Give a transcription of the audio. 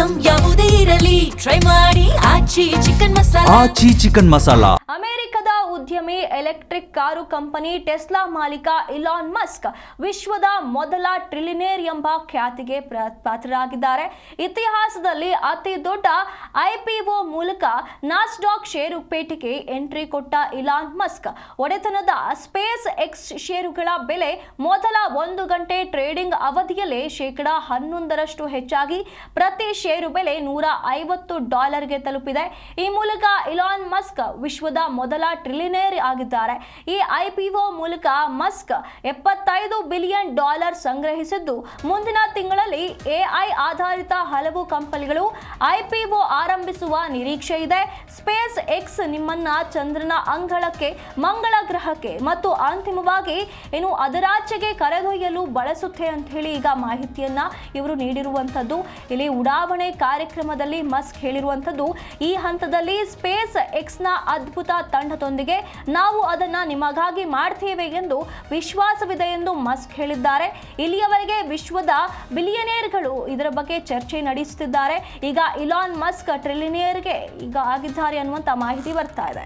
Item ಯಾವುದೇ ಇರಲಿ try ಮಾಡಿ ಆಚಿ ಚಿಕನ್ ಮಸಾಲಾ. ಅಮೆರಿಕದ ಉದ್ಯಮಿ ಎಲೆಕ್ಟ್ರಿಕ್ ಕಾರು ಕಂಪನಿ ಟೆಸ್ಲಾ ಮಾಲೀಕ ಇಲಾನ್ ಮಸ್ಕ್ ವಿಶ್ವದ ಮೊದಲ ಟ್ರಿಲಿಯನೇರ್ ಎಂಬ ಖ್ಯಾತಿಗೆ ಪಾತ್ರರಾಗಿದ್ದಾರೆ. ಇತಿಹಾಸದಲ್ಲಿ ಅತಿ ದೊಡ್ಡ ಐಪಿಒ ಮೂಲಕ ನಾಸ್ಡಾಕ್ ಷೇರುಪೇಟೆಗೆ ಎಂಟ್ರಿ ಕೊಟ್ಟ ಇಲಾನ್ ಮಸ್ಕ್ ಒಡೆತನದ ಸ್ಪೇಸ್ ಎಕ್ಸ್ ಷೇರುಗಳ ಬೆಲೆ ಮೊದಲ 1 ಗಂಟೆ ಟ್ರೇಡಿಂಗ್ ಅವಧಿಯಲ್ಲೇ $11 ಹೆಚ್ಚಾಗಿ ಪ್ರತಿ ಷೇರು ಬೆಲೆ $150 ತಲುಪಿದೆ. ಈ ಮೂಲಕ ಇಲಾನ್ ಮಸ್ಕ್ ವಿಶ್ವದ ಮೊದಲ ಟ್ರಿಲಿಯನೇರ್ ಆಗಿದ್ದಾರೆ. ಈ ಐಪಿಒ ಮೂಲಕ ಮಸ್ಕ್ $75 ಬಿಲಿಯನ್ ಸಂಗ್ರಹಿಸಿದ್ದು, ಮುಂದಿನ ತಿಂಗಳಲ್ಲಿ ಎಐ ಆಧಾರಿತ ಹಲವು ಕಂಪನಿಗಳು ಐಪಿಒ ಆರಂಭಿಸುವ ನಿರೀಕ್ಷೆ ಇದೆ. ಸ್ಪೇಸ್ ಎಕ್ಸ್ ನಿಮ್ಮನ್ನ ಚಂದ್ರನ ಅಂಗಳಕ್ಕೆ, ಮಂಗಳ ಗ್ರಹಕ್ಕೆ ಮತ್ತು ಅಂತಿಮವಾಗಿ ಅದರಾಚೆಗೆ ಕರೆದೊಯ್ಯಲು ಬಳಸುತ್ತೆ ಅಂತ ಹೇಳಿ ಈಗ ಮಾಹಿತಿಯನ್ನ ಇವರು ನೀಡಿರುವಂತದ್ದು. ಇಲ್ಲಿ ಉಡಾವಣೆ ಕಾರ್ಯಕ್ರಮದಲ್ಲಿ ಮಸ್ಕ್ ಹೇಳಿರುವಂತದ್ದು, ಈ ಹಂತದಲ್ಲಿ ಸ್ಪೇಸ್ ಎಕ್ಸ್ ನ ಅದ್ಭುತ ತಂಡದೊಂದಿಗೆ ನಾವು ಅದನ್ನ ನಿಮಗಾಗಿ ಮಾಡ್ತೇವೆ ಎಂದು ವಿಶ್ವಾಸವಿದೆ ಎಂದು ಮಸ್ಕ್ ಹೇಳಿದ್ದಾರೆ. ಇಲ್ಲಿಯವರೆಗೆ ವಿಶ್ವದ ಬಿಲಿಯನೇರ್ಗಳು ಇದರ ಬಗ್ಗೆ ಚರ್ಚೆ ನಡೆಸುತ್ತಿದ್ದಾರೆ. ಈಗ ಇಲಾನ್ ಮಸ್ಕ್ ಟ್ರಿಲಿಯನೇರ್ಗೆ ಈಗ ಆಗಿದ್ದಾರೆ ಅನ್ನುವಂತ ಮಾಹಿತಿ ಬರ್ತಾ ಇದೆ.